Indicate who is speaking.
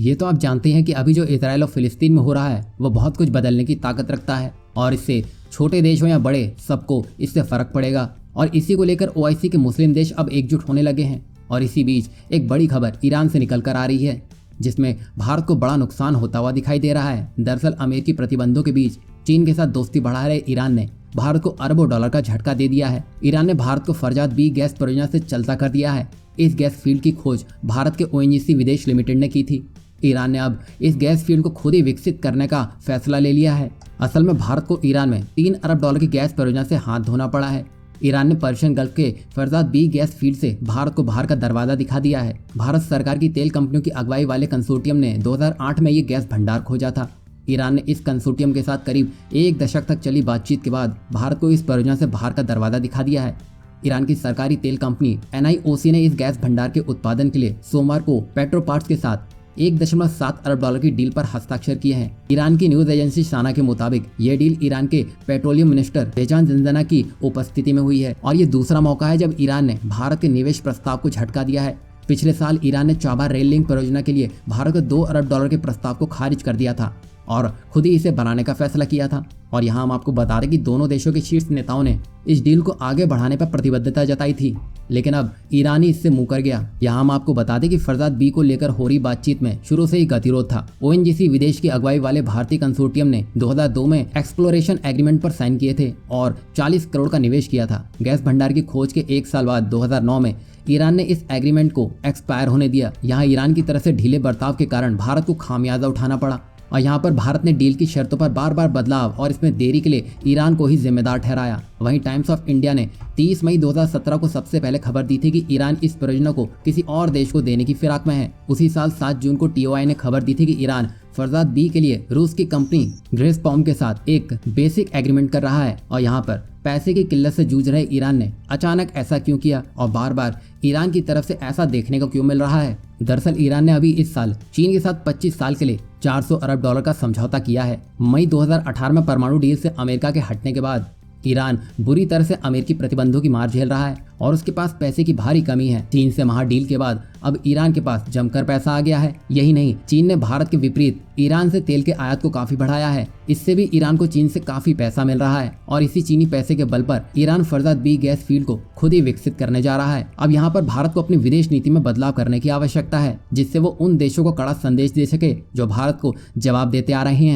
Speaker 1: ये तो आप जानते हैं कि अभी जो इजराइल और फिलिस्तीन में हो रहा है वो बहुत कुछ बदलने की ताकत रखता है और इससे छोटे देश हो या बड़े सबको इससे फर्क पड़ेगा। और इसी को लेकर ओआईसी के मुस्लिम देश अब एकजुट होने लगे हैं। और इसी बीच एक बड़ी खबर ईरान से निकल कर आ रही है जिसमें भारत को बड़ा नुकसान होता हुआ दिखाई दे रहा है। दरअसल अमेरिकी प्रतिबंधों के बीच चीन के साथ दोस्ती बढ़ा रहे ईरान ने भारत को अरबों डॉलर का झटका दे दिया है। ईरान ने भारत को फरजाद बी गैस परियोजना से चलता कर दिया है। इस गैस फील्ड की खोज भारत के ओएनजीसी विदेश लिमिटेड ने की थी। ईरान ने अब इस गैस फील्ड को खुद ही विकसित करने का फैसला ले लिया है। असल में भारत को ईरान में 3 अरब डॉलर की गैस परियोजना से हाथ धोना पड़ा है। ईरान ने पर्शियन गल्फ के फरजाद बी गैस फील्ड से भारत को बाहर का दरवाजा दिखा दिया है। भारत सरकार की तेल कंपनियों की अगुवाई वाले कंसोर्टियम ने 2008 में ये गैस भंडार खोजा था। ईरान ने इस कंसोर्टियम के साथ करीब 1 दशक तक चली बातचीत के बाद भारत को इस परियोजना से बाहर का दरवाजा दिखा दिया है। ईरान की सरकारी तेल कंपनी NIOC ने इस गैस भंडार के उत्पादन के लिए सोमवार को पेट्रोपार्ट्स के साथ 1.7 अरब डॉलर की डील पर हस्ताक्षर किए हैं। ईरान की न्यूज एजेंसी साना के मुताबिक ये डील ईरान के पेट्रोलियम मिनिस्टर रेजान ज़िंदाना की उपस्थिति में हुई है और ये दूसरा मौका है जब ईरान ने भारत के निवेश प्रस्ताव को झटका दिया है। पिछले साल ईरान ने चाबार रेल लिंक परियोजना के लिए भारत के 2 अरब डॉलर के प्रस्ताव को खारिज कर दिया था और खुद ही इसे बनाने का फैसला किया था। और यहाँ हम आपको बता दें कि दोनों देशों के शीर्ष नेताओं ने इस डील को आगे बढ़ाने पर प्रतिबद्धता जताई थी, लेकिन अब ईरान ही इससे मुकर गया। यहाँ हम आपको बता दें कि फरजाद बी को लेकर हो रही बातचीत में शुरू से ही गतिरोध था। ओएनजीसी विदेश की अगुवाई वाले भारतीय कंसोर्टियम ने 2002 में एक्सप्लोरेशन एग्रीमेंट पर साइन किए थे और 40 करोड़ का निवेश किया था। गैस भंडार की खोज के 1 साल बाद 2009 में ईरान ने इस एग्रीमेंट को एक्सपायर होने दिया। यहाँ ईरान की तरफ से ढीले बर्ताव के कारण भारत को खामियाजा उठाना पड़ा और यहाँ पर भारत ने डील की शर्तों पर बार बार बदलाव और इसमें देरी के लिए ईरान को ही जिम्मेदार ठहराया। वहीं टाइम्स ऑफ इंडिया ने 30 मई 2017 को सबसे पहले खबर दी थी कि ईरान इस परियोजना को किसी और देश को देने की फिराक में है। उसी साल 7 जून को TOI ने खबर दी थी कि ईरान फरजाद बी के लिए रूस की कंपनी ग्रेस्पॉम के साथ एक बेसिक एग्रीमेंट कर रहा है। और यहाँ पर पैसे की किल्लत से जूझ रहे ईरान ने अचानक ऐसा क्यों किया और बार बार ईरान की तरफ से ऐसा देखने को क्यों मिल रहा है? दरअसल ईरान ने अभी इस साल चीन के साथ 25 साल के लिए 400 अरब डॉलर का समझौता किया है। मई 2018 में परमाणु डील से अमेरिका के हटने के बाद ईरान बुरी तरह से अमेरिकी प्रतिबंधों की मार झेल रहा है और उसके पास पैसे की भारी कमी है। चीन से महा डील के बाद अब ईरान के पास जमकर पैसा आ गया है। यही नहीं, चीन ने भारत के विपरीत ईरान से तेल के आयात को काफी बढ़ाया है। इससे भी ईरान को चीन से काफी पैसा मिल रहा है और इसी चीनी पैसे के बल पर Iran Farzad B gas field को खुद ही विकसित करने जा रहा है। अब यहाँ पर भारत को अपनी विदेश नीति में बदलाव करने की आवश्यकता है जिससे वो उन देशों को कड़ा संदेश दे सके जो भारत को जवाब देते आ रहे हैं।